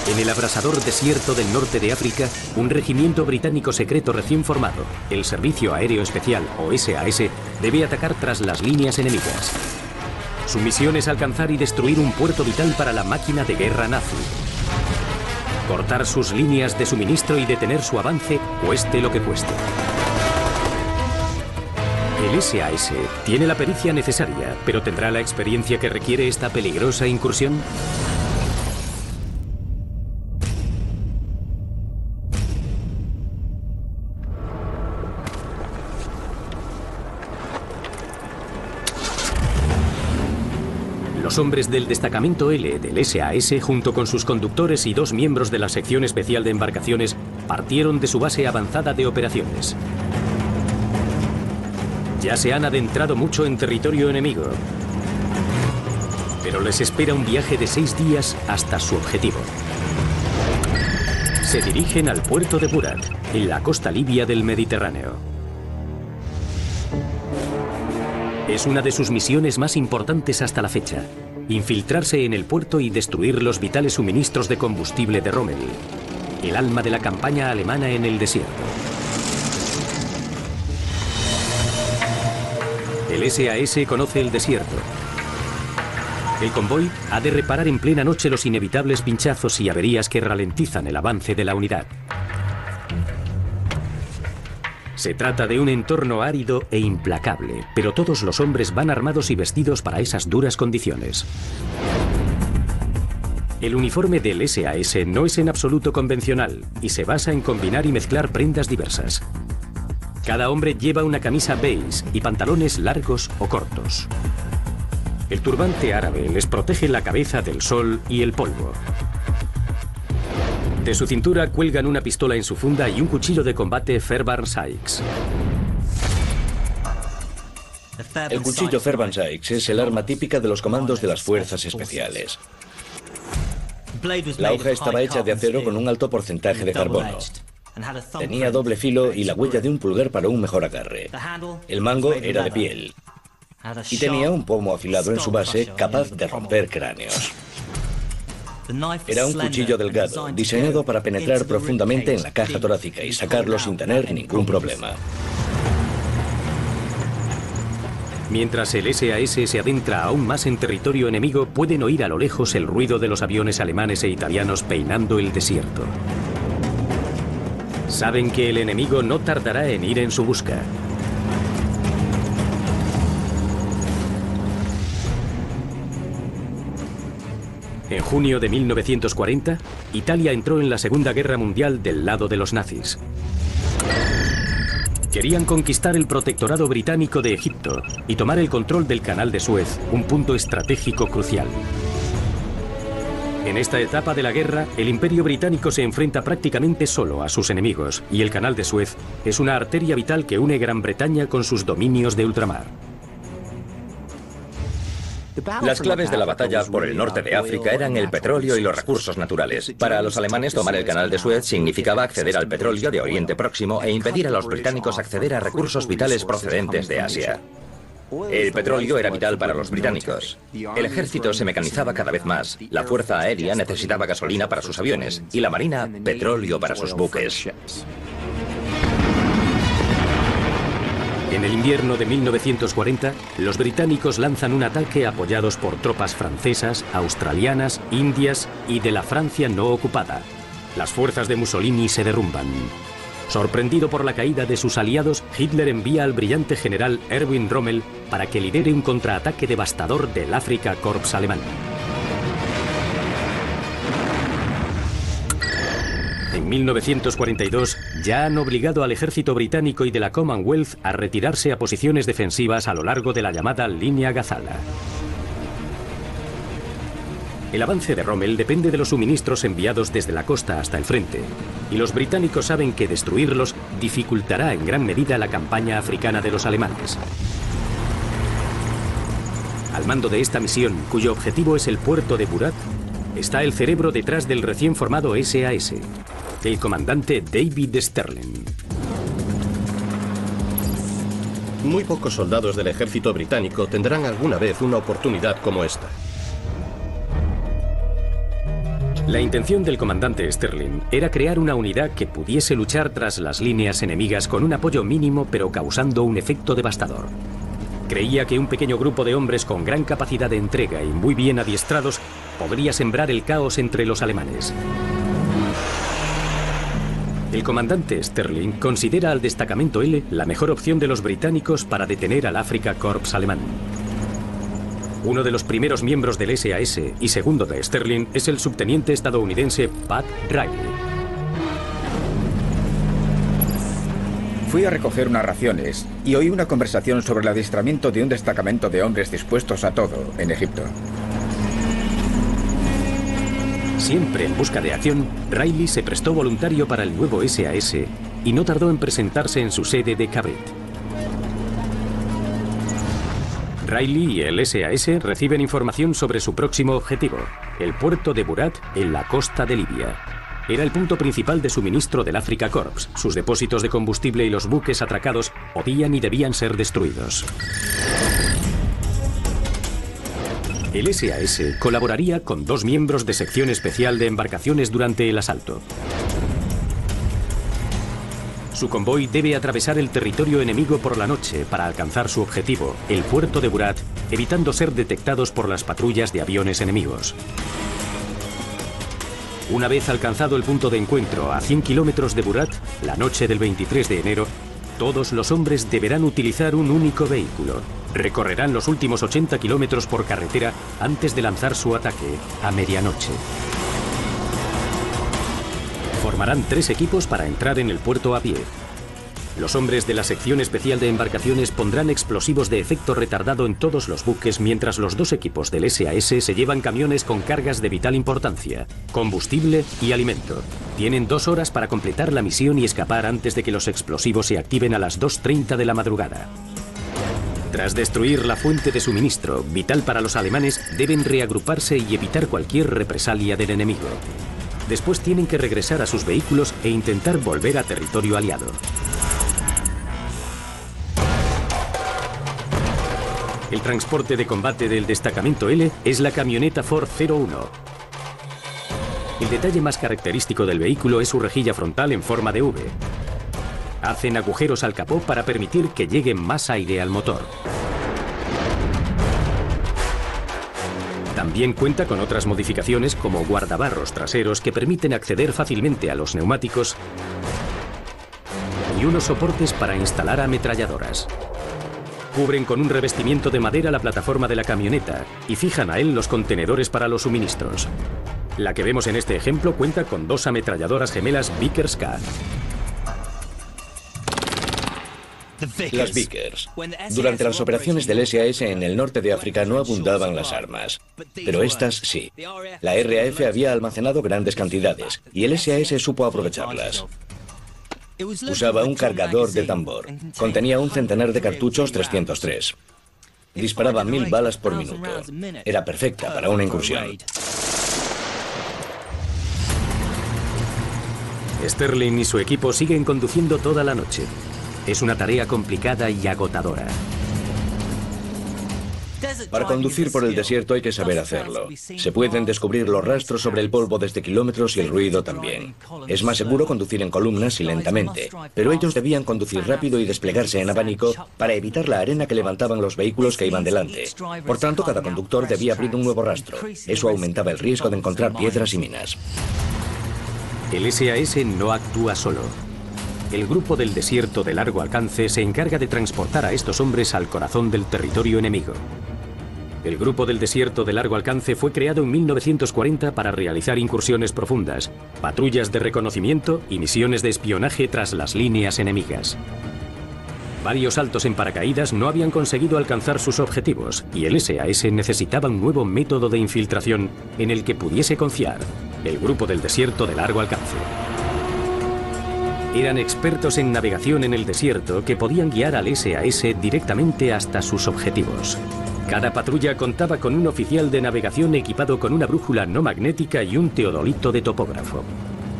En el abrasador desierto del norte de África, un regimiento británico secreto recién formado, el Servicio Aéreo Especial o SAS, debe atacar tras las líneas enemigas. Su misión es alcanzar y destruir un puerto vital para la máquina de guerra nazi. Cortar sus líneas de suministro y detener su avance, cueste lo que cueste. El SAS tiene la pericia necesaria, pero ¿tendrá la experiencia que requiere esta peligrosa incursión? Los hombres del destacamento L del SAS, junto con sus conductores y 2 miembros de la sección especial de embarcaciones, partieron de su base avanzada de operaciones. Ya se han adentrado mucho en territorio enemigo, pero les espera un viaje de 6 días hasta su objetivo. Se dirigen al puerto de Burat, en la costa libia del Mediterráneo. Es una de sus misiones más importantes hasta la fecha: infiltrarse en el puerto y destruir los vitales suministros de combustible de Rommel, el alma de la campaña alemana en el desierto. El SAS conoce el desierto. El convoy ha de reparar en plena noche los inevitables pinchazos y averías que ralentizan el avance de la unidad. Se trata de un entorno árido e implacable, pero todos los hombres van armados y vestidos para esas duras condiciones. El uniforme del SAS no es en absoluto convencional y se basa en combinar y mezclar prendas diversas. Cada hombre lleva una camisa beige y pantalones largos o cortos. El turbante árabe les protege la cabeza del sol y el polvo. De su cintura cuelgan una pistola en su funda y un cuchillo de combate Fairbairn Sykes. El cuchillo Fairbairn Sykes es el arma típica de los comandos de las fuerzas especiales. La hoja estaba hecha de acero con un alto porcentaje de carbono. Tenía doble filo y la huella de un pulgar para un mejor agarre. El mango era de piel y tenía un pomo afilado en su base capaz de romper cráneos. Era un cuchillo delgado, diseñado para penetrar profundamente en la caja torácica y sacarlo sin tener ningún problema. Mientras el SAS se adentra aún más en territorio enemigo, pueden oír a lo lejos el ruido de los aviones alemanes e italianos peinando el desierto. Saben que el enemigo no tardará en ir en su busca. En junio de 1940, Italia entró en la Segunda Guerra Mundial del lado de los nazis. Querían conquistar el protectorado británico de Egipto y tomar el control del Canal de Suez, un punto estratégico crucial. En esta etapa de la guerra, el Imperio Británico se enfrenta prácticamente solo a sus enemigos, y el Canal de Suez es una arteria vital que une Gran Bretaña con sus dominios de ultramar. Las claves de la batalla por el norte de África eran el petróleo y los recursos naturales. Para los alemanes, tomar el Canal de Suez significaba acceder al petróleo de Oriente Próximo e impedir a los británicos acceder a recursos vitales procedentes de Asia. El petróleo era vital para los británicos. El ejército se mecanizaba cada vez más. La fuerza aérea necesitaba gasolina para sus aviones y la marina petróleo para sus buques. En el invierno de 1940, los británicos lanzan un ataque apoyados por tropas francesas, australianas, indias y de la Francia no ocupada. Las fuerzas de Mussolini se derrumban. Sorprendido por la caída de sus aliados, Hitler envía al brillante general Erwin Rommel para que lidere un contraataque devastador del Afrika Korps alemán. En 1942 ya han obligado al ejército británico y de la Commonwealth a retirarse a posiciones defensivas a lo largo de la llamada Línea Gazala. El avance de Rommel depende de los suministros enviados desde la costa hasta el frente, y los británicos saben que destruirlos dificultará en gran medida la campaña africana de los alemanes. Al mando de esta misión, cuyo objetivo es el puerto de Burat, está el cerebro detrás del recién formado SAS, el comandante David Sterling. Muy pocos soldados del ejército británico tendrán alguna vez una oportunidad como esta. La intención del comandante Sterling era crear una unidad que pudiese luchar tras las líneas enemigas con un apoyo mínimo pero causando un efecto devastador. Creía que un pequeño grupo de hombres con gran capacidad de entrega y muy bien adiestrados podría sembrar el caos entre los alemanes. El comandante Sterling considera al destacamento L la mejor opción de los británicos para detener al Afrika Korps alemán. Uno de los primeros miembros del SAS y segundo de Sterling es el subteniente estadounidense Pat Riley. Fui a recoger unas raciones y oí una conversación sobre el adiestramiento de un destacamento de hombres dispuestos a todo en Egipto. Siempre en busca de acción, Riley se prestó voluntario para el nuevo SAS y no tardó en presentarse en su sede de Cabrit. Riley y el SAS reciben información sobre su próximo objetivo, el puerto de Burat en la costa de Libia. Era el punto principal de suministro del Afrika Korps. Sus depósitos de combustible y los buques atracados podían y debían ser destruidos. El SAS colaboraría con 2 miembros de sección especial de embarcaciones durante el asalto. Su convoy debe atravesar el territorio enemigo por la noche para alcanzar su objetivo, el puerto de Burat, evitando ser detectados por las patrullas de aviones enemigos. Una vez alcanzado el punto de encuentro a 100 kilómetros de Burat, la noche del 23 de enero, todos los hombres deberán utilizar un único vehículo. Recorrerán los últimos 80 kilómetros por carretera antes de lanzar su ataque a medianoche. Formarán 3 equipos para entrar en el puerto a pie. Los hombres de la sección especial de embarcaciones pondrán explosivos de efecto retardado en todos los buques, mientras los 2 equipos del SAS se llevan camiones con cargas de vital importancia, combustible y alimento. Tienen 2 horas para completar la misión y escapar antes de que los explosivos se activen a las 2:30 de la madrugada. Tras destruir la fuente de suministro, vital para los alemanes, deben reagruparse y evitar cualquier represalia del enemigo. Después tienen que regresar a sus vehículos e intentar volver a territorio aliado. El transporte de combate del destacamento L es la camioneta Ford 01. El detalle más característico del vehículo es su rejilla frontal en forma de V. Hacen agujeros al capó para permitir que llegue más aire al motor. También cuenta con otras modificaciones como guardabarros traseros que permiten acceder fácilmente a los neumáticos y unos soportes para instalar ametralladoras. Cubren con un revestimiento de madera la plataforma de la camioneta y fijan a él los contenedores para los suministros. La que vemos en este ejemplo cuenta con 2 ametralladoras gemelas Vickers-K. Las Vickers. Durante las operaciones del SAS en el norte de África no abundaban las armas, pero estas sí. La RAF había almacenado grandes cantidades y el SAS supo aprovecharlas. Usaba un cargador de tambor. Contenía un centenar de cartuchos 303. Disparaba 1000 balas por minuto. Era perfecta para una incursión. Sterling y su equipo siguen conduciendo toda la noche. Es una tarea complicada y agotadora. Para conducir por el desierto hay que saber hacerlo. Se pueden descubrir los rastros sobre el polvo desde kilómetros y el ruido también. Es más seguro conducir en columnas y lentamente, pero ellos debían conducir rápido y desplegarse en abanico para evitar la arena que levantaban los vehículos que iban delante. Por tanto, cada conductor debía abrir un nuevo rastro. Eso aumentaba el riesgo de encontrar piedras y minas. El SAS no actúa solo. El grupo del desierto de largo alcance se encarga de transportar a estos hombres al corazón del territorio enemigo. El grupo del desierto de largo alcance fue creado en 1940 para realizar incursiones profundas, patrullas de reconocimiento y misiones de espionaje tras las líneas enemigas. Varios saltos en paracaídas no habían conseguido alcanzar sus objetivos y el SAS necesitaba un nuevo método de infiltración en el que pudiese confiar: el grupo del desierto de largo alcance. Eran expertos en navegación en el desierto que podían guiar al SAS directamente hasta sus objetivos. Cada patrulla contaba con un oficial de navegación equipado con una brújula no magnética y un teodolito de topógrafo.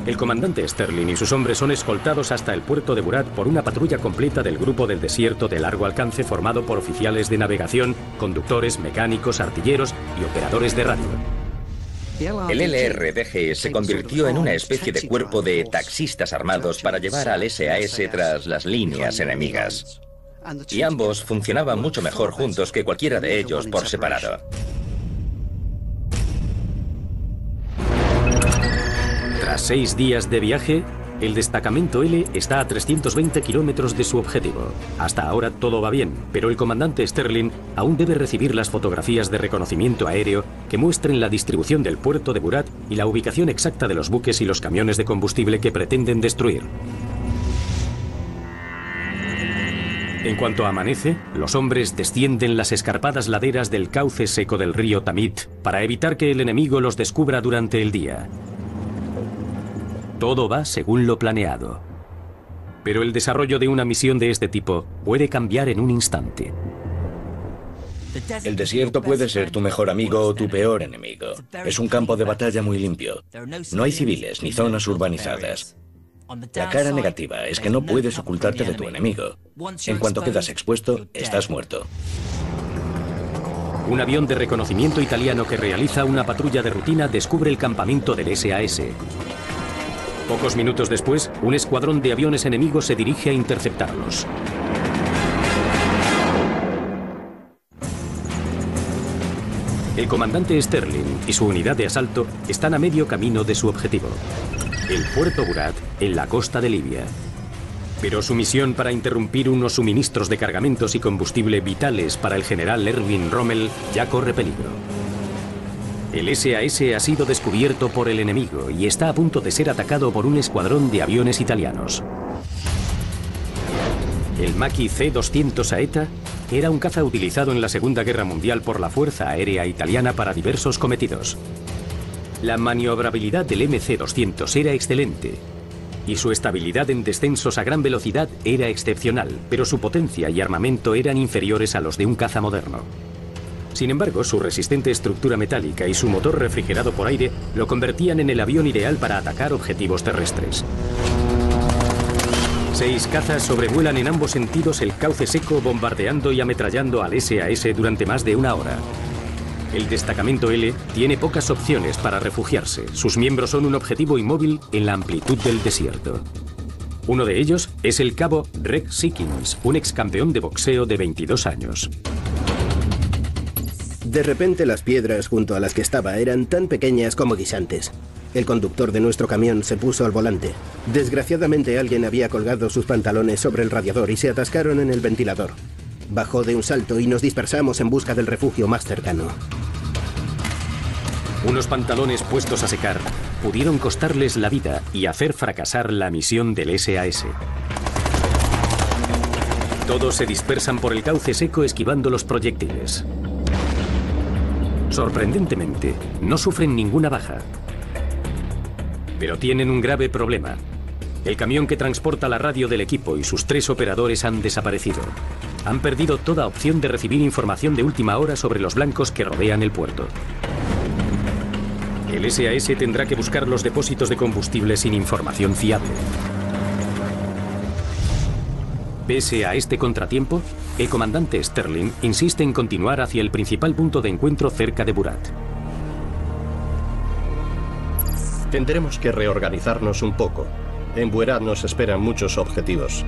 El comandante Sterling y sus hombres son escoltados hasta el puerto de Burat por una patrulla completa del grupo del desierto de largo alcance formado por oficiales de navegación, conductores, mecánicos, artilleros y operadores de radio. El LRDG se convirtió en una especie de cuerpo de taxistas armados para llevar al SAS tras las líneas enemigas. Y ambos funcionaban mucho mejor juntos que cualquiera de ellos por separado. Tras 6 días de viaje, el destacamento L está a 320 kilómetros de su objetivo. Hasta ahora todo va bien, pero el comandante Sterling aún debe recibir las fotografías de reconocimiento aéreo que muestren la distribución del puerto de Burat y la ubicación exacta de los buques y los camiones de combustible que pretenden destruir. En cuanto amanece, los hombres descienden las escarpadas laderas del cauce seco del río Tamit para evitar que el enemigo los descubra durante el día. Todo va según lo planeado. Pero el desarrollo de una misión de este tipo puede cambiar en un instante. El desierto puede ser tu mejor amigo o tu peor enemigo. Es un campo de batalla muy limpio. No hay civiles ni zonas urbanizadas. La cara negativa es que no puedes ocultarte de tu enemigo. En cuanto quedas expuesto, estás muerto. Un avión de reconocimiento italiano que realiza una patrulla de rutina descubre el campamento del SAS. Pocos minutos después, un escuadrón de aviones enemigos se dirige a interceptarlos. El comandante Sterling y su unidad de asalto están a medio camino de su objetivo, el puerto Burat, en la costa de Libia. Pero su misión para interrumpir unos suministros de cargamentos y combustible vitales para el general Erwin Rommel ya corre peligro. El SAS ha sido descubierto por el enemigo y está a punto de ser atacado por un escuadrón de aviones italianos. El Macchi C-200 Saetta era un caza utilizado en la Segunda Guerra Mundial por la Fuerza Aérea Italiana para diversos cometidos. La maniobrabilidad del MC-200 era excelente y su estabilidad en descensos a gran velocidad era excepcional, pero su potencia y armamento eran inferiores a los de un caza moderno. Sin embargo, su resistente estructura metálica y su motor refrigerado por aire lo convertían en el avión ideal para atacar objetivos terrestres. 6 cazas sobrevuelan en ambos sentidos el cauce seco, bombardeando y ametrallando al SAS durante más de una hora. El destacamento L tiene pocas opciones para refugiarse. Sus miembros son un objetivo inmóvil en la amplitud del desierto. Uno de ellos es el cabo Rex Sickins, un ex campeón de boxeo de 22 años. De repente las piedras junto a las que estaba eran tan pequeñas como guisantes. El conductor de nuestro camión se puso al volante. Desgraciadamente alguien había colgado sus pantalones sobre el radiador y se atascaron en el ventilador. Bajó de un salto y nos dispersamos en busca del refugio más cercano. Unos pantalones puestos a secar pudieron costarles la vida y hacer fracasar la misión del SAS. Todos se dispersan por el cauce seco esquivando los proyectiles. Sorprendentemente, no sufren ninguna baja. Pero tienen un grave problema. El camión que transporta la radio del equipo y sus 3 operadores han desaparecido. Han perdido toda opción de recibir información de última hora sobre los blancos que rodean el puerto. El SAS tendrá que buscar los depósitos de combustible sin información fiable. Pese a este contratiempo, el comandante Sterling insiste en continuar hacia el principal punto de encuentro cerca de Burat. Tendremos que reorganizarnos un poco. En Burat nos esperan muchos objetivos.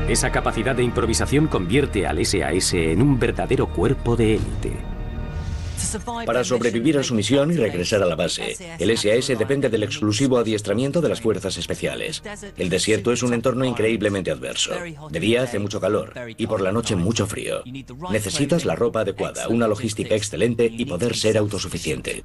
Esa capacidad de improvisación convierte al SAS en un verdadero cuerpo de élite. Para sobrevivir a su misión y regresar a la base, el SAS depende del exclusivo adiestramiento de las fuerzas especiales. El desierto es un entorno increíblemente adverso. De día hace mucho calor y por la noche mucho frío. Necesitas la ropa adecuada, una logística excelente y poder ser autosuficiente.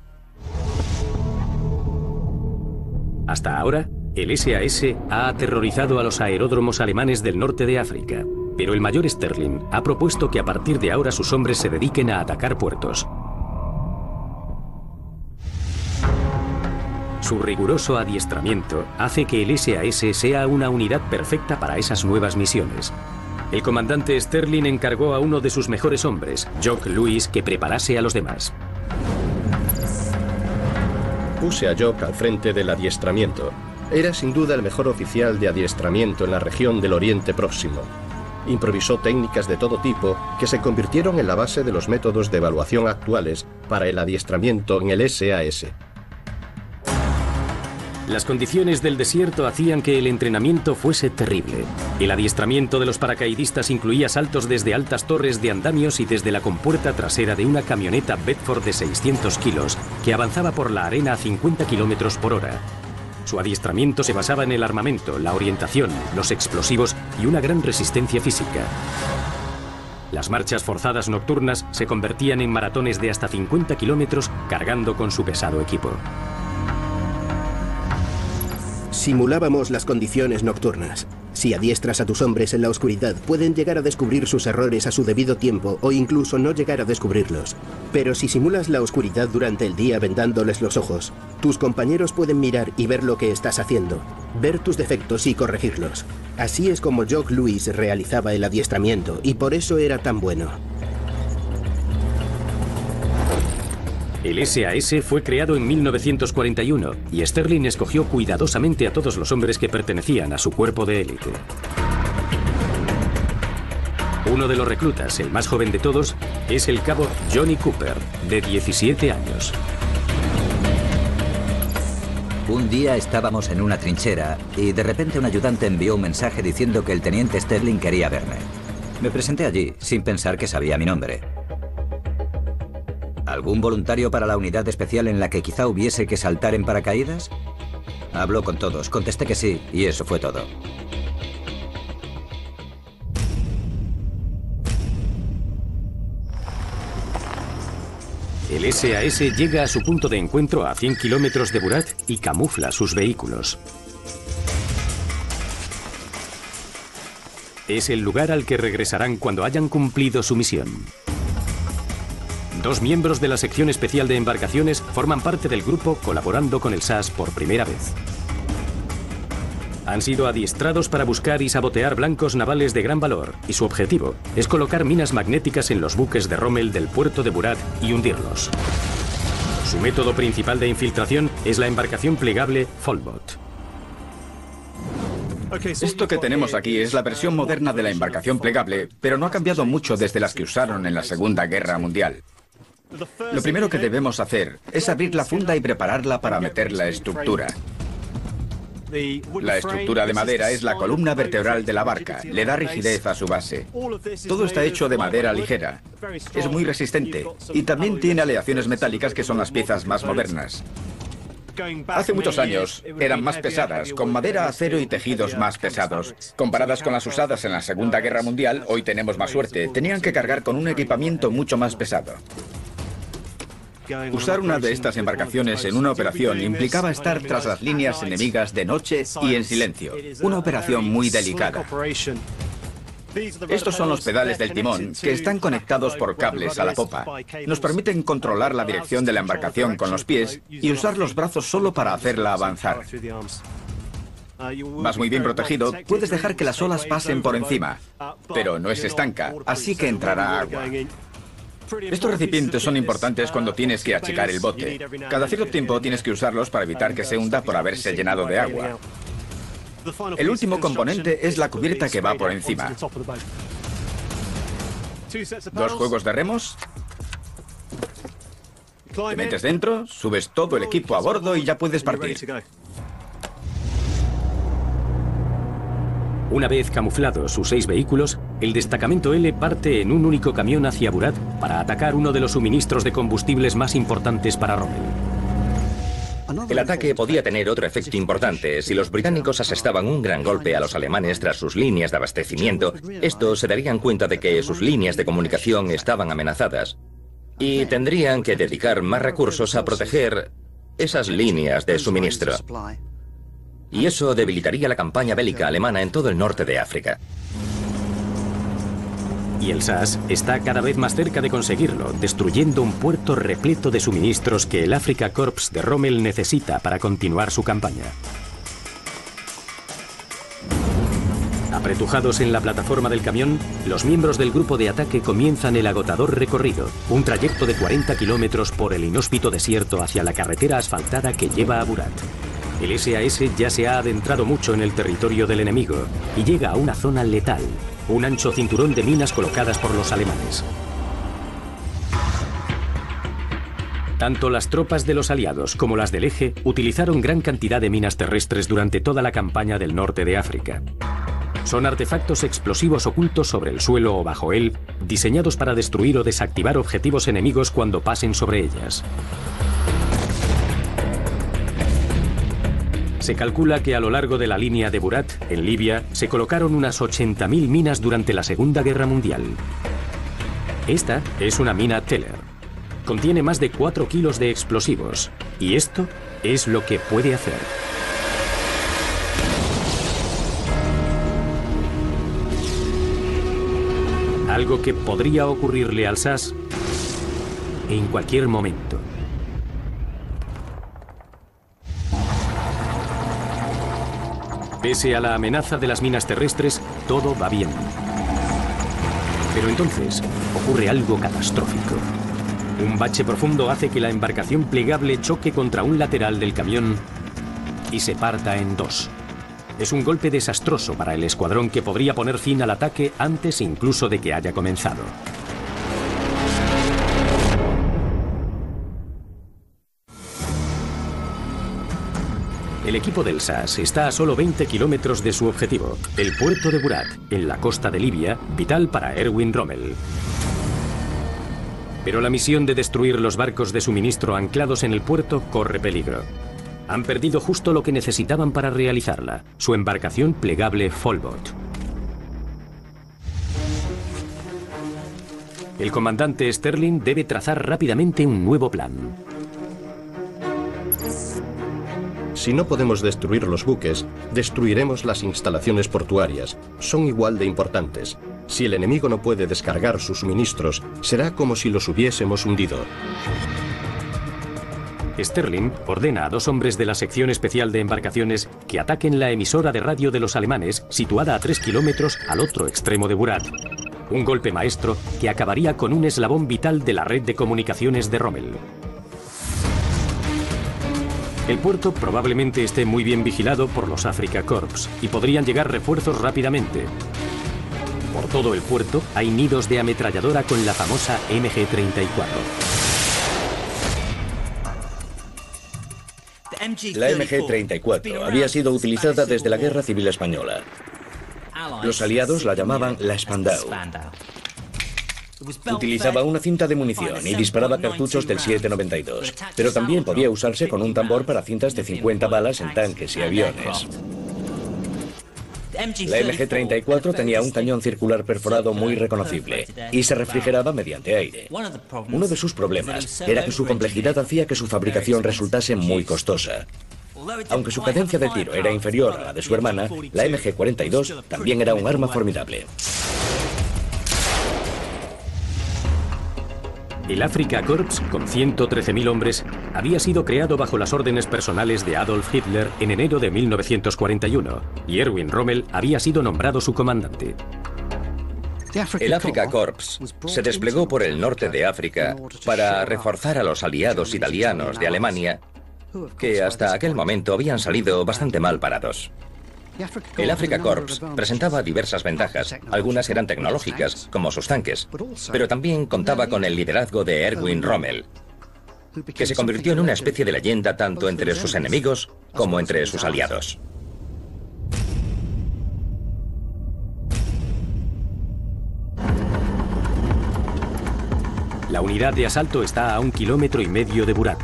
Hasta ahora, el SAS ha aterrorizado a los aeródromos alemanes del norte de África, pero el mayor Sterling ha propuesto que a partir de ahora sus hombres se dediquen a atacar puertos. Su riguroso adiestramiento hace que el SAS sea una unidad perfecta para esas nuevas misiones. El comandante Sterling encargó a uno de sus mejores hombres, Jock Lewis, que preparase a los demás. Puse a Jock al frente del adiestramiento. Era sin duda el mejor oficial de adiestramiento en la región del Oriente Próximo. improvisó técnicas de todo tipo que se convirtieron en la base de los métodos de evaluación actuales para el adiestramiento en el SAS. Las condiciones del desierto hacían que el entrenamiento fuese terrible. El adiestramiento de los paracaidistas incluía saltos desde altas torres de andamios y desde la compuerta trasera de una camioneta Bedford de 600 kilos que avanzaba por la arena a 50 kilómetros por hora. Su adiestramiento se basaba en el armamento, la orientación, los explosivos y una gran resistencia física. Las marchas forzadas nocturnas se convertían en maratones de hasta 50 kilómetros cargando con su pesado equipo. Simulábamos las condiciones nocturnas. Si adiestras a tus hombres en la oscuridad, pueden llegar a descubrir sus errores a su debido tiempo o incluso no llegar a descubrirlos. Pero si simulas la oscuridad durante el día vendándoles los ojos, tus compañeros pueden mirar y ver lo que estás haciendo, ver tus defectos y corregirlos. Así es como Jock Lewis realizaba el adiestramiento y por eso era tan bueno. El SAS fue creado en 1941 y Sterling escogió cuidadosamente a todos los hombres que pertenecían a su cuerpo de élite. Uno de los reclutas, el más joven de todos, es el cabo Johnny Cooper, de 17 años. Un día estábamos en una trinchera y de repente un ayudante envió un mensaje diciendo que el teniente Sterling quería verme. Me presenté allí sin pensar que sabía mi nombre. ¿Algún voluntario para la unidad especial en la que quizá hubiese que saltar en paracaídas? Habló con todos, contesté que sí, y eso fue todo. El SAS llega a su punto de encuentro a 100 kilómetros de Burat y camufla sus vehículos. Es el lugar al que regresarán cuando hayan cumplido su misión. Dos miembros de la sección especial de embarcaciones forman parte del grupo colaborando con el SAS por primera vez. Han sido adiestrados para buscar y sabotear blancos navales de gran valor y su objetivo es colocar minas magnéticas en los buques de Rommel del puerto de Burat y hundirlos. Su método principal de infiltración es la embarcación plegable Folbot. Esto que tenemos aquí es la versión moderna de la embarcación plegable, pero no ha cambiado mucho desde las que usaron en la Segunda Guerra Mundial. Lo primero que debemos hacer es abrir la funda y prepararla para meter la estructura. La estructura de madera es la columna vertebral de la barca, le da rigidez a su base. Todo está hecho de madera ligera, es muy resistente y también tiene aleaciones metálicas que son las piezas más modernas. Hace muchos años eran más pesadas, con madera, acero y tejidos más pesados. Comparadas con las usadas en la Segunda Guerra Mundial, hoy tenemos más suerte. Tenían que cargar con un equipamiento mucho más pesado. Usar una de estas embarcaciones en una operación implicaba estar tras las líneas enemigas de noche y en silencio. Una operación muy delicada. Estos son los pedales del timón, que están conectados por cables a la popa. Nos permiten controlar la dirección de la embarcación con los pies y usar los brazos solo para hacerla avanzar. Vas muy bien protegido, puedes dejar que las olas pasen por encima, pero no es estanca, así que entrará agua. Estos recipientes son importantes cuando tienes que achicar el bote. Cada cierto tiempo tienes que usarlos para evitar que se hunda por haberse llenado de agua. El último componente es la cubierta que va por encima. 2 juegos de remos. Te metes dentro, subes todo el equipo a bordo y ya puedes partir. Una vez camuflados sus 6 vehículos, el destacamento L parte en un único camión hacia Burat para atacar uno de los suministros de combustibles más importantes para Rommel. El ataque podía tener otro efecto importante. Si los británicos asestaban un gran golpe a los alemanes tras sus líneas de abastecimiento, estos se darían cuenta de que sus líneas de comunicación estaban amenazadas y tendrían que dedicar más recursos a proteger esas líneas de suministro. Y eso debilitaría la campaña bélica alemana en todo el norte de África. Y el SAS está cada vez más cerca de conseguirlo, destruyendo un puerto repleto de suministros que el Afrika Korps de Rommel necesita para continuar su campaña. Apretujados en la plataforma del camión, los miembros del grupo de ataque comienzan el agotador recorrido, un trayecto de 40 kilómetros por el inhóspito desierto hacia la carretera asfaltada que lleva a Burat. El SAS ya se ha adentrado mucho en el territorio del enemigo y llega a una zona letal, un ancho cinturón de minas colocadas por los alemanes. Tanto las tropas de los aliados como las del Eje utilizaron gran cantidad de minas terrestres durante toda la campaña del norte de África. Son artefactos explosivos ocultos sobre el suelo o bajo él, diseñados para destruir o desactivar objetivos enemigos cuando pasen sobre ellas. Se calcula que a lo largo de la línea de Burat, en Libia, se colocaron unas 80.000 minas durante la Segunda Guerra Mundial. Esta es una mina Teller. Contiene más de 4 kilos de explosivos, y esto es lo que puede hacer. Algo que podría ocurrirle al SAS en cualquier momento. Pese a la amenaza de las minas terrestres, todo va bien. Pero entonces ocurre algo catastrófico. Un bache profundo hace que la embarcación plegable choque contra un lateral del camión y se parta en dos. Es un golpe desastroso para el escuadrón que podría poner fin al ataque antes incluso de que haya comenzado. El equipo del SAS está a solo 20 kilómetros de su objetivo, el puerto de Burat, en la costa de Libia, vital para Erwin Rommel. Pero la misión de destruir los barcos de suministro anclados en el puerto corre peligro. Han perdido justo lo que necesitaban para realizarla, su embarcación plegable Folbot. El comandante Sterling debe trazar rápidamente un nuevo plan. Si no podemos destruir los buques, destruiremos las instalaciones portuarias. Son igual de importantes. Si el enemigo no puede descargar sus suministros, será como si los hubiésemos hundido. Sterling ordena a 2 hombres de la sección especial de embarcaciones que ataquen la emisora de radio de los alemanes situada a 3 kilómetros al otro extremo de Burat. Un golpe maestro que acabaría con un eslabón vital de la red de comunicaciones de Rommel. El puerto probablemente esté muy bien vigilado por los Afrika Korps y podrían llegar refuerzos rápidamente. Por todo el puerto hay nidos de ametralladora con la famosa MG-34. La MG-34 había sido utilizada desde la Guerra Civil Española. Los aliados la llamaban la Spandau. Utilizaba una cinta de munición y disparaba cartuchos del 7.92, pero también podía usarse con un tambor para cintas de 50 balas en tanques y aviones. La MG-34 tenía un cañón circular perforado muy reconocible y se refrigeraba mediante aire. Uno de sus problemas era que su complejidad hacía que su fabricación resultase muy costosa. Aunque su cadencia de tiro era inferior a la de su hermana, la MG-42 también era un arma formidable. El Afrika Korps, con 113.000 hombres, había sido creado bajo las órdenes personales de Adolf Hitler en enero de 1941, y Erwin Rommel había sido nombrado su comandante. El Afrika Korps se desplegó por el norte de África para reforzar a los aliados italianos de Alemania, que hasta aquel momento habían salido bastante mal parados. El Afrika Korps presentaba diversas ventajas, algunas eran tecnológicas, como sus tanques, pero también contaba con el liderazgo de Erwin Rommel, que se convirtió en una especie de leyenda tanto entre sus enemigos como entre sus aliados. La unidad de asalto está a 1,5 kilómetros de Burat.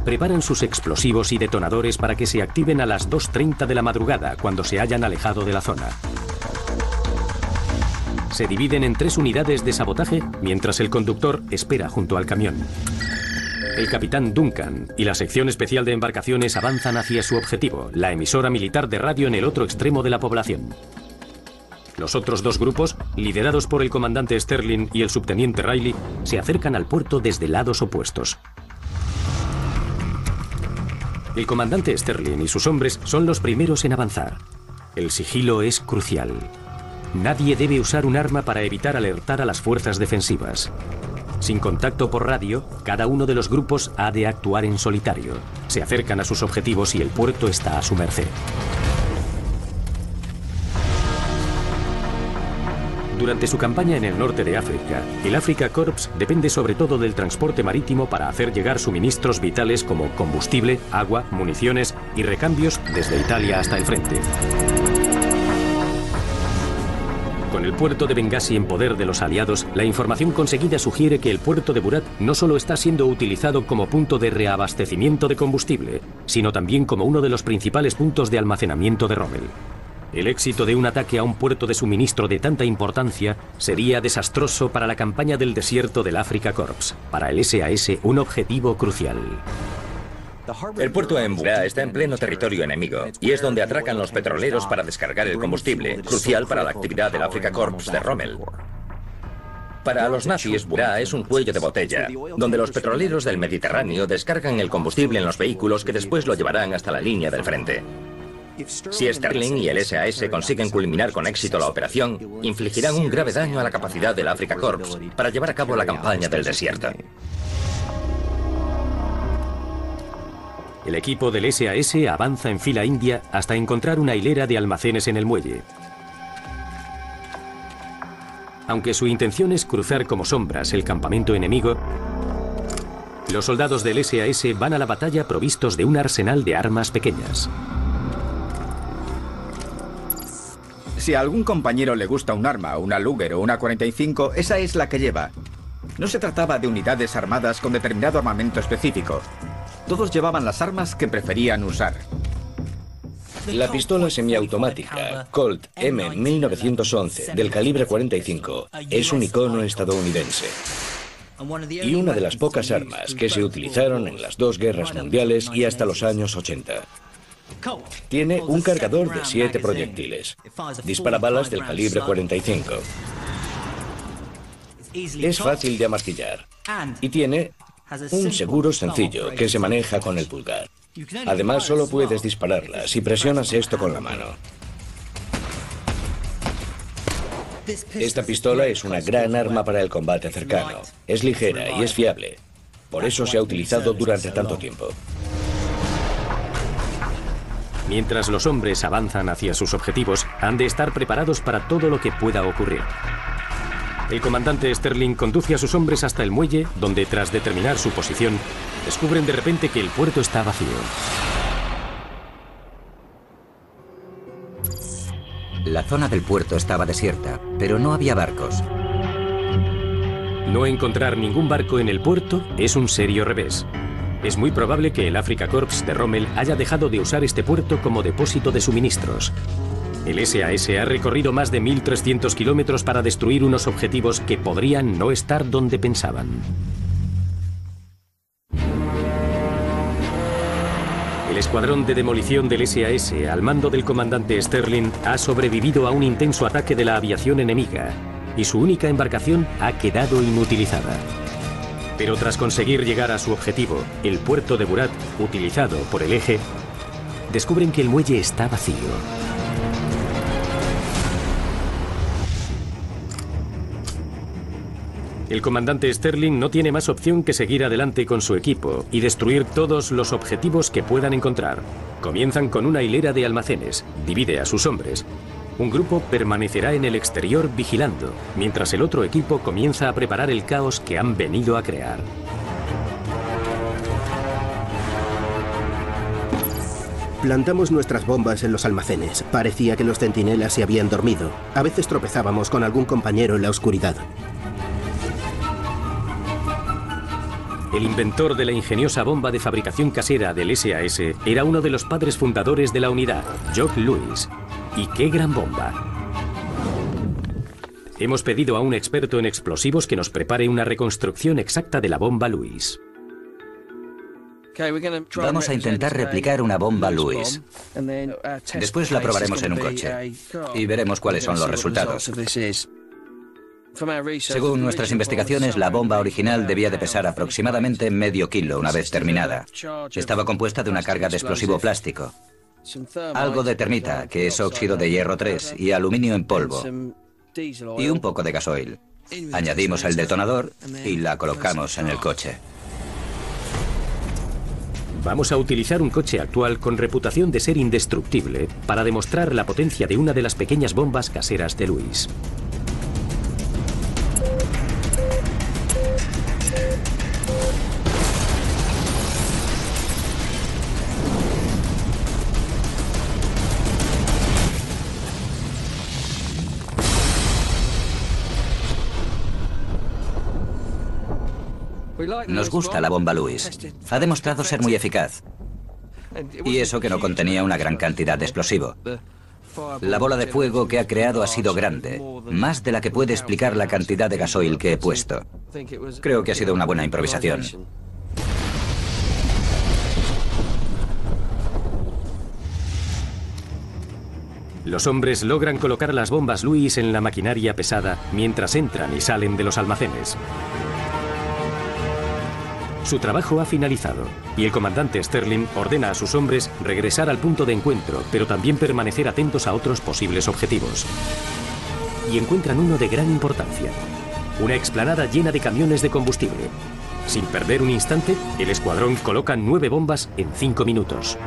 Preparan sus explosivos y detonadores para que se activen a las 2:30 de la madrugada, cuando se hayan alejado de la zona. Se dividen en 3 unidades de sabotaje, mientras el conductor espera junto al camión. El capitán Duncan y la sección especial de embarcaciones avanzan hacia su objetivo, la emisora militar de radio en el otro extremo de la población. Los otros 2 grupos, liderados por el comandante Sterling y el subteniente Riley, se acercan al puerto desde lados opuestos. El comandante Sterling y sus hombres son los primeros en avanzar. El sigilo es crucial. Nadie debe usar un arma para evitar alertar a las fuerzas defensivas. Sin contacto por radio, cada uno de los grupos ha de actuar en solitario. Se acercan a sus objetivos y el puerto está a su merced. Durante su campaña en el norte de África, el Afrika Korps depende sobre todo del transporte marítimo para hacer llegar suministros vitales como combustible, agua, municiones y recambios desde Italia hasta el frente. Con el puerto de Bengasi en poder de los aliados, la información conseguida sugiere que el puerto de Burat no solo está siendo utilizado como punto de reabastecimiento de combustible, sino también como uno de los principales puntos de almacenamiento de Rommel. El éxito de un ataque a un puerto de suministro de tanta importancia sería desastroso para la campaña del desierto del Afrika Korps, para el SAS un objetivo crucial. El puerto en Burat está en pleno territorio enemigo y es donde atracan los petroleros para descargar el combustible, crucial para la actividad del Afrika Korps de Rommel. Para los nazis, Burat es un cuello de botella, donde los petroleros del Mediterráneo descargan el combustible en los vehículos que después lo llevarán hasta la línea del frente. Si Sterling y el SAS consiguen culminar con éxito la operación, infligirán un grave daño a la capacidad del Afrika Korps para llevar a cabo la campaña del desierto. El equipo del SAS avanza en fila india hasta encontrar una hilera de almacenes en el muelle. Aunque su intención es cruzar como sombras el campamento enemigo, los soldados del SAS van a la batalla provistos de un arsenal de armas pequeñas. Si a algún compañero le gusta un arma, una Luger o una 45, esa es la que lleva. No se trataba de unidades armadas con determinado armamento específico. Todos llevaban las armas que preferían usar. La pistola semiautomática Colt M1911 del calibre 45 es un icono estadounidense y una de las pocas armas que se utilizaron en las dos guerras mundiales y hasta los años 80. Tiene un cargador de 7 proyectiles. Dispara balas del calibre 45. Es fácil de amartillar y tiene un seguro sencillo que se maneja con el pulgar. Además, solo puedes dispararla si presionas esto con la mano. Esta pistola es una gran arma para el combate cercano. Es ligera y es fiable. Por eso se ha utilizado durante tanto tiempo. Mientras los hombres avanzan hacia sus objetivos, han de estar preparados para todo lo que pueda ocurrir. El comandante Sterling conduce a sus hombres hasta el muelle, donde tras determinar su posición, descubren de repente que el puerto está vacío. La zona del puerto estaba desierta, pero no había barcos. No encontrar ningún barco en el puerto es un serio revés. Es muy probable que el Afrika Korps de Rommel haya dejado de usar este puerto como depósito de suministros. El SAS ha recorrido más de 1.300 kilómetros para destruir unos objetivos que podrían no estar donde pensaban. El escuadrón de demolición del SAS, al mando del comandante Sterling, ha sobrevivido a un intenso ataque de la aviación enemiga y su única embarcación ha quedado inutilizada. Pero tras conseguir llegar a su objetivo, el puerto de Burat, utilizado por el Eje, descubren que el muelle está vacío. El comandante Sterling no tiene más opción que seguir adelante con su equipo y destruir todos los objetivos que puedan encontrar. Comienzan con una hilera de almacenes, divide a sus hombres. Un grupo permanecerá en el exterior vigilando, mientras el otro equipo comienza a preparar el caos que han venido a crear. Plantamos nuestras bombas en los almacenes. Parecía que los centinelas se habían dormido. A veces tropezábamos con algún compañero en la oscuridad. El inventor de la ingeniosa bomba de fabricación casera del SAS era uno de los padres fundadores de la unidad, Jock Lewis. ¡Y qué gran bomba! Hemos pedido a un experto en explosivos que nos prepare una reconstrucción exacta de la bomba Lewis. Vamos a intentar replicar una bomba Lewis. Después la probaremos en un coche y veremos cuáles son los resultados. Según nuestras investigaciones, la bomba original debía de pesar aproximadamente medio kilo una vez terminada. Estaba compuesta de una carga de explosivo plástico, algo de termita, que es óxido de hierro 3, y aluminio en polvo, y un poco de gasoil. Añadimos el detonador y la colocamos en el coche. Vamos a utilizar un coche actual con reputación de ser indestructible para demostrar la potencia de una de las pequeñas bombas caseras de Lewis. Nos gusta la bomba Lewis. Ha demostrado ser muy eficaz. Y eso que no contenía una gran cantidad de explosivo. La bola de fuego que ha creado ha sido grande, más de la que puede explicar la cantidad de gasoil que he puesto. Creo que ha sido una buena improvisación. Los hombres logran colocar las bombas Lewis en la maquinaria pesada mientras entran y salen de los almacenes. Su trabajo ha finalizado y el comandante Sterling ordena a sus hombres regresar al punto de encuentro, pero también permanecer atentos a otros posibles objetivos. Y encuentran uno de gran importancia: una explanada llena de camiones de combustible. Sin perder un instante, el escuadrón coloca 9 bombas en 5 minutos.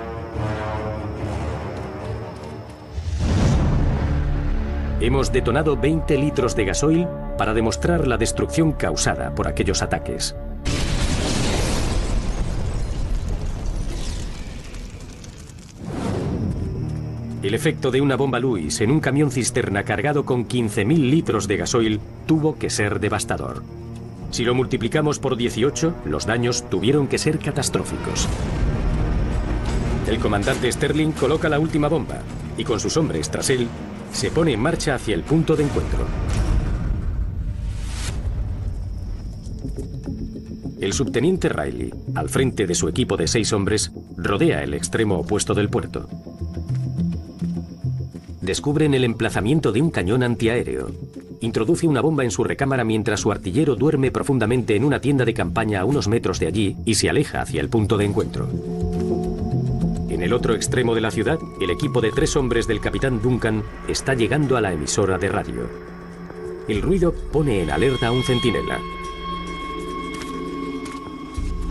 Hemos detonado 20 litros de gasoil para demostrar la destrucción causada por aquellos ataques. El efecto de una bomba Lewis en un camión cisterna cargado con 15.000 litros de gasoil tuvo que ser devastador. Si lo multiplicamos por 18, los daños tuvieron que ser catastróficos. El comandante Sterling coloca la última bomba y con sus hombres tras él, se pone en marcha hacia el punto de encuentro. El subteniente Riley, al frente de su equipo de 6 hombres, rodea el extremo opuesto del puerto. Descubren el emplazamiento de un cañón antiaéreo. Introduce una bomba en su recámara mientras su artillero duerme profundamente en una tienda de campaña a unos metros de allí y se aleja hacia el punto de encuentro. En el otro extremo de la ciudad, el equipo de 3 hombres del capitán Duncan está llegando a la emisora de radio. El ruido pone en alerta a un centinela.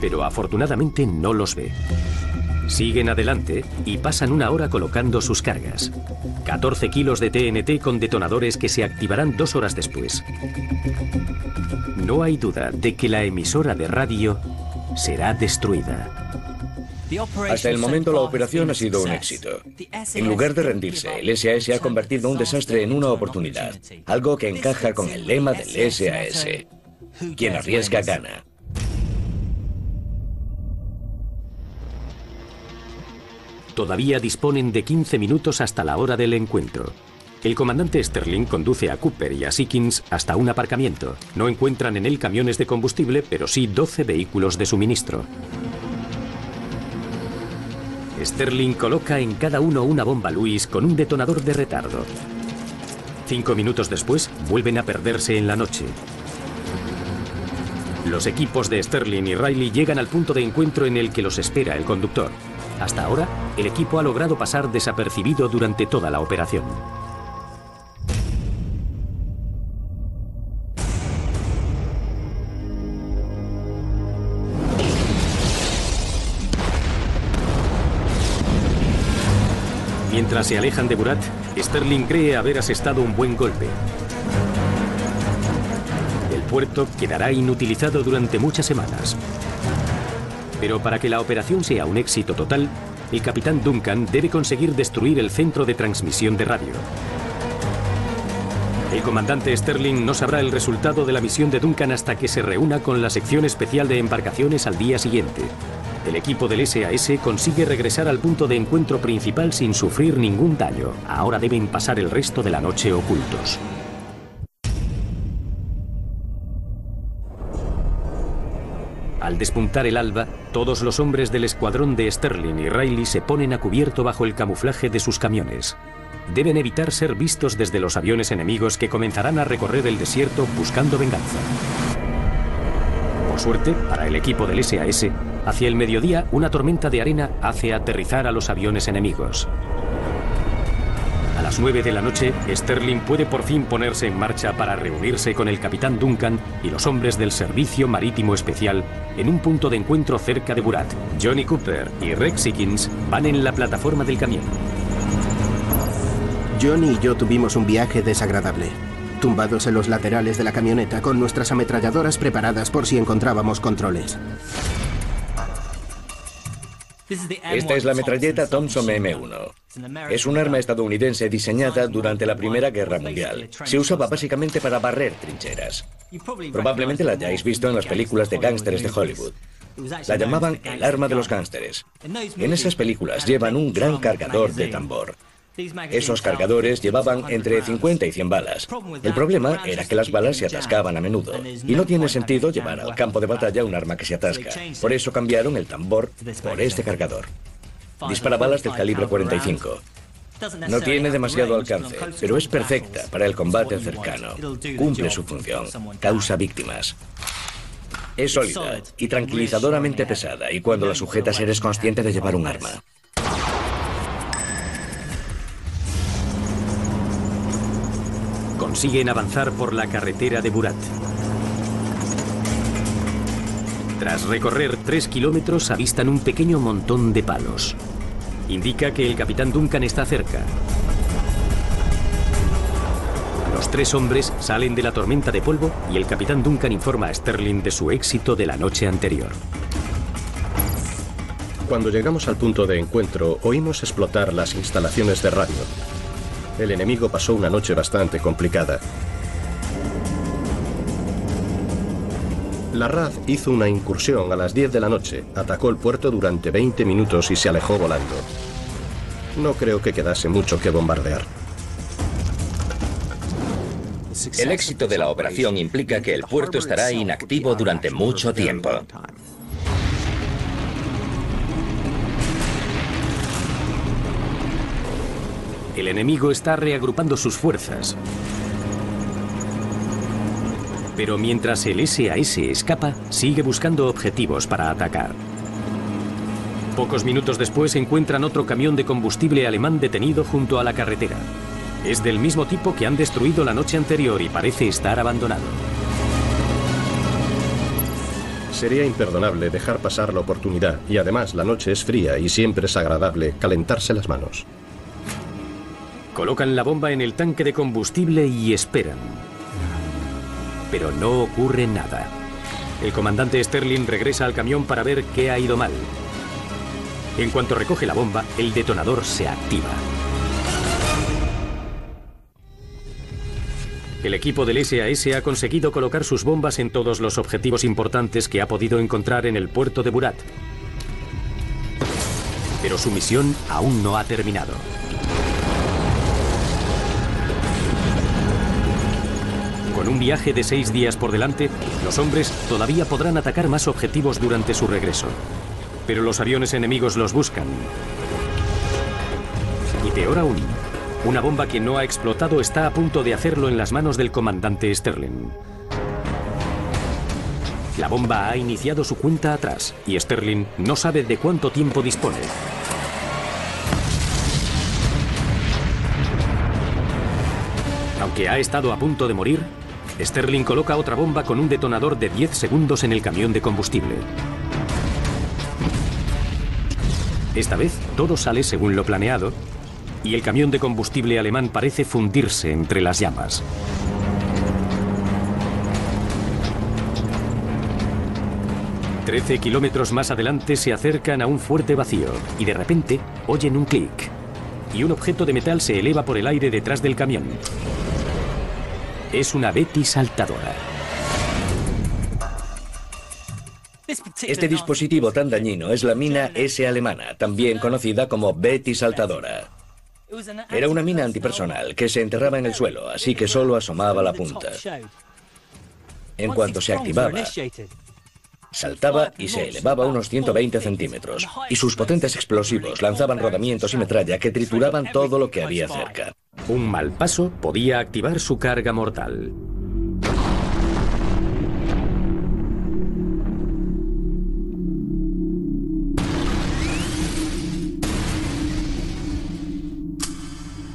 Pero afortunadamente no los ve. Siguen adelante y pasan una hora colocando sus cargas. 14 kilos de TNT con detonadores que se activarán 2 horas después. No hay duda de que la emisora de radio será destruida. Hasta el momento la operación ha sido un éxito. En lugar de rendirse, el SAS ha convertido un desastre en una oportunidad, algo que encaja con el lema del SAS: quien arriesga gana. Todavía disponen de 15 minutos hasta la hora del encuentro. El comandante Sterling conduce a Cooper y a Seekins hasta un aparcamiento. No encuentran en él camiones de combustible, pero sí 12 vehículos de suministro. Sterling coloca en cada uno una bomba Lewis con un detonador de retardo. 5 minutos después, vuelven a perderse en la noche. Los equipos de Sterling y Riley llegan al punto de encuentro en el que los espera el conductor. Hasta ahora, el equipo ha logrado pasar desapercibido durante toda la operación. Mientras se alejan de Burat, Sterling cree haber asestado un buen golpe. El puerto quedará inutilizado durante muchas semanas. Pero para que la operación sea un éxito total, el capitán Duncan debe conseguir destruir el centro de transmisión de radio. El comandante Sterling no sabrá el resultado de la misión de Duncan hasta que se reúna con la sección especial de embarcaciones al día siguiente. El equipo del SAS consigue regresar al punto de encuentro principal sin sufrir ningún daño. Ahora deben pasar el resto de la noche ocultos. Al despuntar el alba, todos los hombres del escuadrón de Sterling y Riley se ponen a cubierto bajo el camuflaje de sus camiones. Deben evitar ser vistos desde los aviones enemigos que comenzarán a recorrer el desierto buscando venganza. Por suerte, para el equipo del SAS, hacia el mediodía una tormenta de arena hace aterrizar a los aviones enemigos. A las 9 de la noche, Sterling puede por fin ponerse en marcha para reunirse con el capitán Duncan y los hombres del Servicio Marítimo Especial en un punto de encuentro cerca de Burat. Johnny Cooper y Rex Seekins van en la plataforma del camión. Johnny y yo tuvimos un viaje desagradable, tumbados en los laterales de la camioneta con nuestras ametralladoras preparadas por si encontrábamos controles. Esta es la metralleta Thompson M1. Es un arma estadounidense diseñada durante la Primera Guerra Mundial. Se usaba básicamente para barrer trincheras. Probablemente la hayáis visto en las películas de gángsteres de Hollywood. La llamaban el arma de los gángsteres. En esas películas llevan un gran cargador de tambor. Esos cargadores llevaban entre 50 y 100 balas. El problema era que las balas se atascaban a menudo. Y no tiene sentido llevar al campo de batalla un arma que se atasca. Por eso cambiaron el tambor por este cargador. Dispara balas del calibre 45. No tiene demasiado alcance, pero es perfecta para el combate cercano. Cumple su función. Causa víctimas. Es sólida y tranquilizadoramente pesada, y cuando la sujetas eres consciente de llevar un arma. Consiguen avanzar por la carretera de Burat. Tras recorrer 3 kilómetros avistan un pequeño montón de palos. Indica que el capitán Duncan está cerca. Los 3 hombres salen de la tormenta de polvo y el capitán Duncan informa a Sterling de su éxito de la noche anterior. Cuando llegamos al punto de encuentro, oímos explotar las instalaciones de radio. El enemigo pasó una noche bastante complicada. La RAF hizo una incursión a las 10 de la noche, atacó el puerto durante 20 minutos y se alejó volando. No creo que quedase mucho que bombardear. El éxito de la operación implica que el puerto estará inactivo durante mucho tiempo. El enemigo está reagrupando sus fuerzas. Pero mientras el SAS escapa, sigue buscando objetivos para atacar. Pocos minutos después encuentran otro camión de combustible alemán detenido junto a la carretera. Es del mismo tipo que han destruido la noche anterior y parece estar abandonado. Sería imperdonable dejar pasar la oportunidad, y además la noche es fría y siempre es agradable calentarse las manos. Colocan la bomba en el tanque de combustible y esperan. Pero no ocurre nada. El comandante Sterling regresa al camión para ver qué ha ido mal. En cuanto recoge la bomba, el detonador se activa. El equipo del SAS ha conseguido colocar sus bombas en todos los objetivos importantes que ha podido encontrar en el puerto de Burat. Pero su misión aún no ha terminado. Con un viaje de 6 días por delante, los hombres todavía podrán atacar más objetivos durante su regreso. Pero los aviones enemigos los buscan. Y peor aún, una bomba que no ha explotado está a punto de hacerlo en las manos del comandante Sterling. La bomba ha iniciado su cuenta atrás y Sterling no sabe de cuánto tiempo dispone. Aunque ha estado a punto de morir, Sterling coloca otra bomba con un detonador de 10 segundos en el camión de combustible. Esta vez todo sale según lo planeado y el camión de combustible alemán parece fundirse entre las llamas. «13 kilómetros más adelante se acercan a un fuerte vacío y de repente oyen un clic y un objeto de metal se eleva por el aire detrás del camión. Es una Betty saltadora. Este dispositivo tan dañino es la mina S alemana, también conocida como Betty saltadora. Era una mina antipersonal que se enterraba en el suelo, así que solo asomaba la punta. En cuanto se activaba, saltaba y se elevaba unos 120 centímetros, y sus potentes explosivos lanzaban rodamientos y metralla que trituraban todo lo que había cerca. Un mal paso podía activar su carga mortal.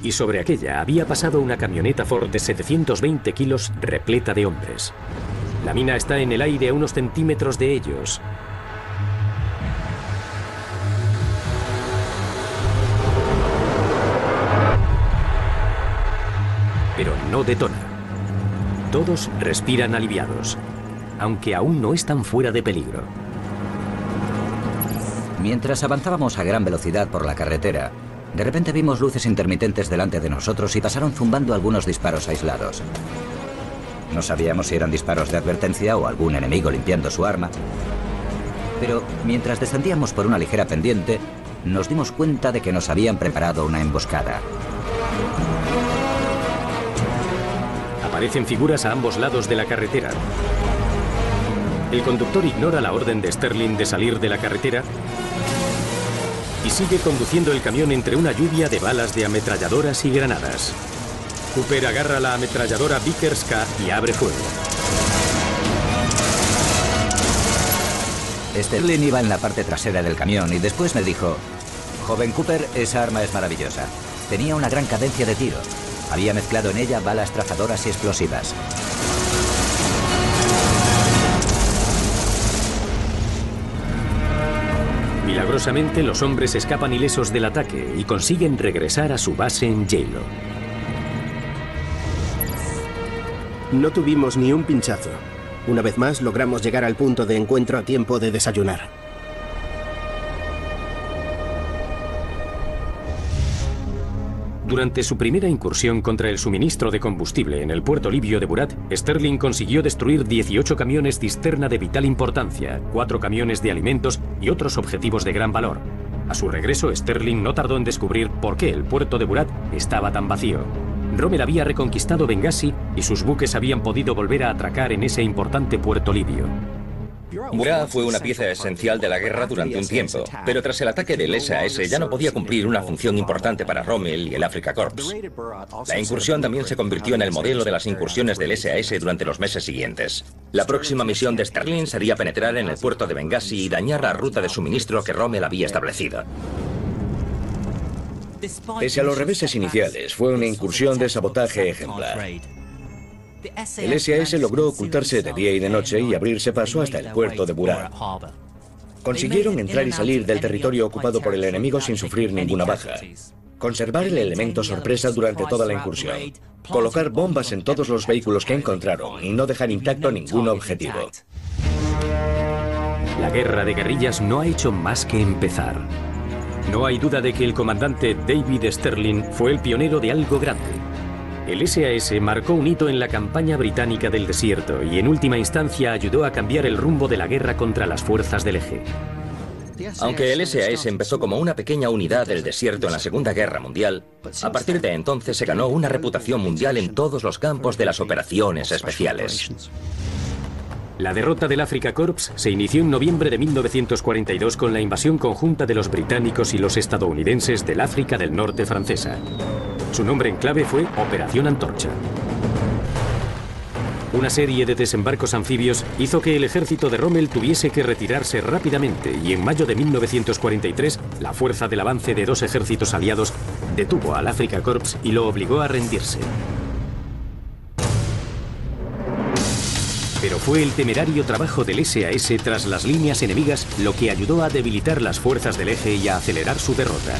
Y sobre aquella había pasado una camioneta Ford de 720 kilos repleta de hombres. La mina está en el aire a unos centímetros de ellos. Pero no detona. Todos respiran aliviados, aunque aún no están fuera de peligro. Mientras avanzábamos a gran velocidad por la carretera, De repente vimos luces intermitentes delante de nosotros y pasaron zumbando algunos disparos aislados. No sabíamos si eran disparos de advertencia o algún enemigo limpiando su arma. Pero mientras descendíamos por una ligera pendiente, nos dimos cuenta de que nos habían preparado una emboscada. Aparecen figuras a ambos lados de la carretera. El conductor ignora la orden de Sterling de salir de la carretera y sigue conduciendo el camión entre una lluvia de balas de ametralladoras y granadas. Cooper agarra la ametralladora Vickers K y abre fuego. Sterling iba en la parte trasera del camión y después me dijo: «Joven Cooper, esa arma es maravillosa. Tenía una gran cadencia de tiro. Había mezclado en ella balas trazadoras y explosivas». Milagrosamente, los hombres escapan ilesos del ataque y consiguen regresar a su base en Yalo. No tuvimos ni un pinchazo. Una vez más logramos llegar al punto de encuentro a tiempo de desayunar. Durante su primera incursión contra el suministro de combustible en el puerto libio de Burat, Sterling consiguió destruir 18 camiones cisterna de vital importancia, 4 camiones de alimentos y otros objetivos de gran valor. A su regreso, Sterling no tardó en descubrir por qué el puerto de Burat estaba tan vacío. Rommel había reconquistado Bengasi y sus buques habían podido volver a atracar en ese importante puerto libio. Burat fue una pieza esencial de la guerra durante un tiempo, pero tras el ataque del SAS ya no podía cumplir una función importante para Rommel y el Afrika Korps. La incursión también se convirtió en el modelo de las incursiones del SAS durante los meses siguientes. La próxima misión de Sterling sería penetrar en el puerto de Bengasi y dañar la ruta de suministro que Rommel había establecido. Pese a los reveses iniciales, fue una incursión de sabotaje ejemplar. El SAS logró ocultarse de día y de noche y abrirse paso hasta el puerto de Burat. Consiguieron entrar y salir del territorio ocupado por el enemigo sin sufrir ninguna baja. Conservar el elemento sorpresa durante toda la incursión. Colocar bombas en todos los vehículos que encontraron y no dejar intacto ningún objetivo. La guerra de guerrillas no ha hecho más que empezar. No hay duda de que el comandante David Sterling fue el pionero de algo grande. El SAS marcó un hito en la campaña británica del desierto y en última instancia ayudó a cambiar el rumbo de la guerra contra las fuerzas del eje. Aunque el SAS empezó como una pequeña unidad del desierto en la Segunda Guerra Mundial, a partir de entonces se ganó una reputación mundial en todos los campos de las operaciones especiales. La derrota del Afrika Korps se inició en noviembre de 1942 con la invasión conjunta de los británicos y los estadounidenses del África del Norte francesa. Su nombre en clave fue Operación Antorcha. Una serie de desembarcos anfibios hizo que el ejército de Rommel tuviese que retirarse rápidamente y en mayo de 1943 la fuerza del avance de 2 ejércitos aliados detuvo al Afrika Korps y lo obligó a rendirse. Pero fue el temerario trabajo del SAS tras las líneas enemigas lo que ayudó a debilitar las fuerzas del eje y a acelerar su derrota.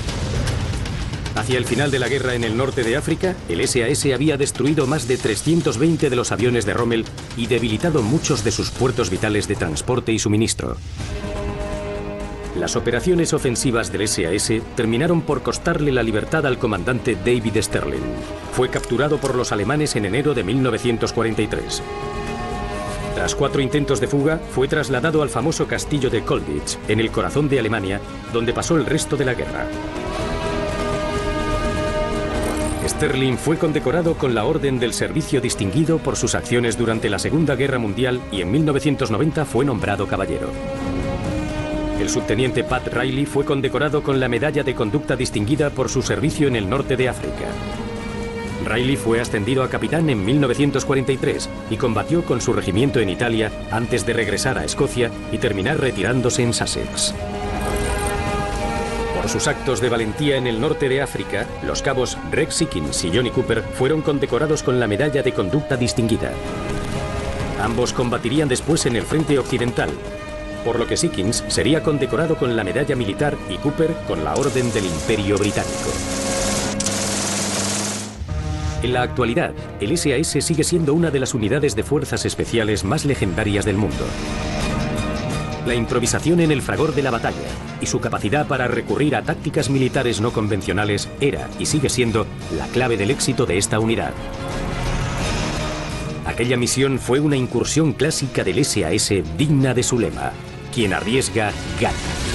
Hacia el final de la guerra en el norte de África, el SAS había destruido más de 320 de los aviones de Rommel y debilitado muchos de sus puertos vitales de transporte y suministro. Las operaciones ofensivas del SAS terminaron por costarle la libertad al comandante David Sterling. Fue capturado por los alemanes en enero de 1943. Tras 4 intentos de fuga, fue trasladado al famoso castillo de Colditz, en el corazón de Alemania, donde pasó el resto de la guerra. Sterling fue condecorado con la Orden del Servicio Distinguido por sus acciones durante la Segunda Guerra Mundial y en 1990 fue nombrado caballero. El subteniente Pat Riley fue condecorado con la Medalla de Conducta Distinguida por su servicio en el norte de África. Riley fue ascendido a capitán en 1943 y combatió con su regimiento en Italia antes de regresar a Escocia y terminar retirándose en Sussex. Por sus actos de valentía en el norte de África, los cabos Rex Sikkins y Johnny Cooper fueron condecorados con la Medalla de Conducta Distinguida. Ambos combatirían después en el frente occidental, por lo que Sikkins sería condecorado con la Medalla Militar y Cooper con la Orden del Imperio Británico. En la actualidad, el SAS sigue siendo una de las unidades de fuerzas especiales más legendarias del mundo. La improvisación en el fragor de la batalla y su capacidad para recurrir a tácticas militares no convencionales era y sigue siendo la clave del éxito de esta unidad. Aquella misión fue una incursión clásica del SAS digna de su lema: quien arriesga, gana.